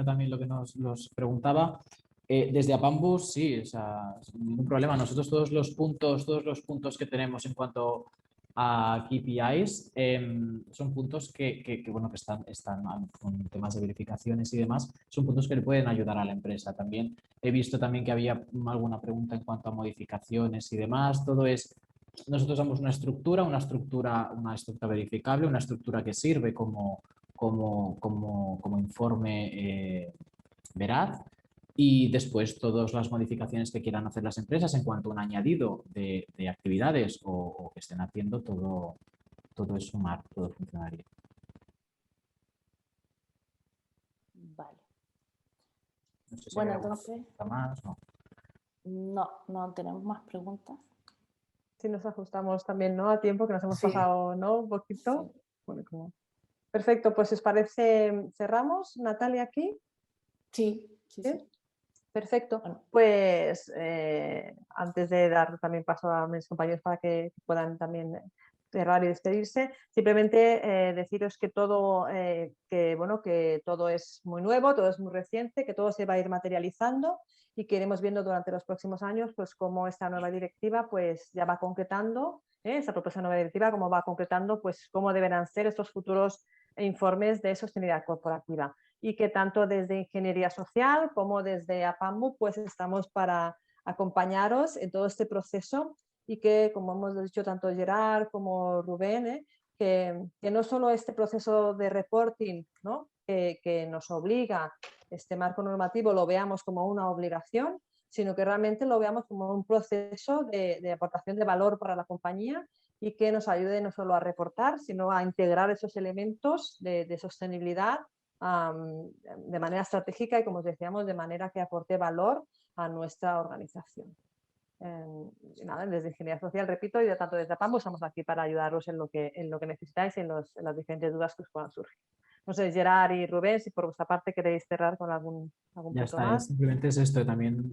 también lo que nos preguntaba. Desde Apambu, sí, o sea, sin ningún problema. Nosotros todos los puntos que tenemos en cuanto a KPIs son puntos bueno, que están con temas de verificaciones y demás, son puntos que le pueden ayudar a la empresa. También he visto también que había alguna pregunta en cuanto a modificaciones y demás. Todo es, nosotros damos una estructura verificable, una estructura que sirve como informe veraz. Y después todas las modificaciones que quieran hacer las empresas en cuanto a un añadido de actividades o que estén haciendo, todo es sumar, todo funcionaría. Vale. No sé si Bueno, hay alguna entonces, pregunta más, ¿no? no tenemos más preguntas. Si nos ajustamos también, ¿no? A tiempo, que nos hemos Sí. pasado, ¿no? Un poquito. Sí. Bueno, perfecto, pues si os parece, cerramos. Natalia, aquí. Sí. ¿Sí? Perfecto. Bueno. Pues antes de dar también paso a mis compañeros para que puedan también cerrar y despedirse, simplemente deciros que todo, que todo es muy nuevo, todo es muy reciente, que todo se va a ir materializando y que iremos viendo durante los próximos años pues cómo esta nueva directiva pues ya va concretando, esta propuesta de nueva directiva, cómo va concretando pues cómo deberán ser estos futuros informes de sostenibilidad corporativa. Y que tanto desde Ingeniería Social como desde APAMBU pues estamos para acompañaros en todo este proceso y que, como hemos dicho tanto Gerard como Rubén, que no solo este proceso de reporting, ¿no? que nos obliga, este marco normativo lo veamos como una obligación, sino que realmente lo veamos como un proceso de aportación de valor para la compañía y que nos ayude no solo a reportar, sino a integrar esos elementos de sostenibilidad de manera estratégica y, como os decíamos, de manera que aporte valor a nuestra organización. Nada, desde Ingeniería Social, repito, y tanto desde APAMBU estamos aquí para ayudaros en lo que necesitáis y en las diferentes dudas que os puedan surgir. No sé, Gerard y Rubén, si por vuestra parte queréis cerrar con algún Ya punto está, más. simplemente es esto, también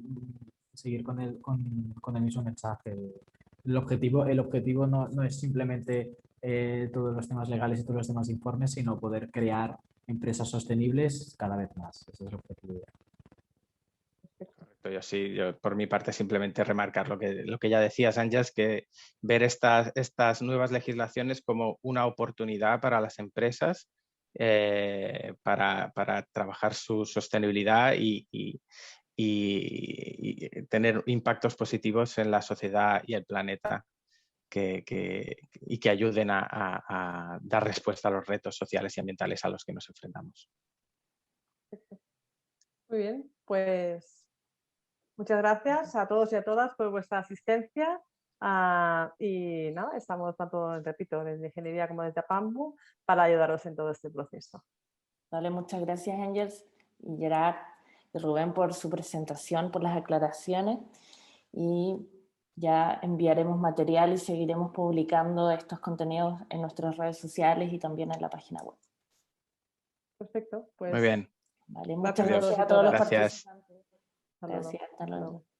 seguir con el mismo mensaje. El objetivo no es simplemente todos los temas legales y todos los demás informes, sino poder crear empresas sostenibles cada vez más. Ese es el objetivo. Correcto, yo por mi parte simplemente remarcar lo que ya decías, Ángeles, que ver estas nuevas legislaciones como una oportunidad para las empresas para trabajar su sostenibilidad y tener impactos positivos en la sociedad y el planeta y que ayuden a dar respuesta a los retos sociales y ambientales a los que nos enfrentamos. Muy bien, pues muchas gracias a todos y a todas por vuestra asistencia. Y nada, estamos tanto, repito, desde Ingeniería como desde APAMBU para ayudaros en todo este proceso. Vale, muchas gracias, Ángeles y Gerard y Rubén por su presentación, por las aclaraciones, y ya enviaremos material y seguiremos publicando estos contenidos en nuestras redes sociales y también en la página web. Perfecto, pues muy bien. Vale, muchas gracias gracias a todos los Gracias. participantes. Hasta luego. Gracias, hasta luego.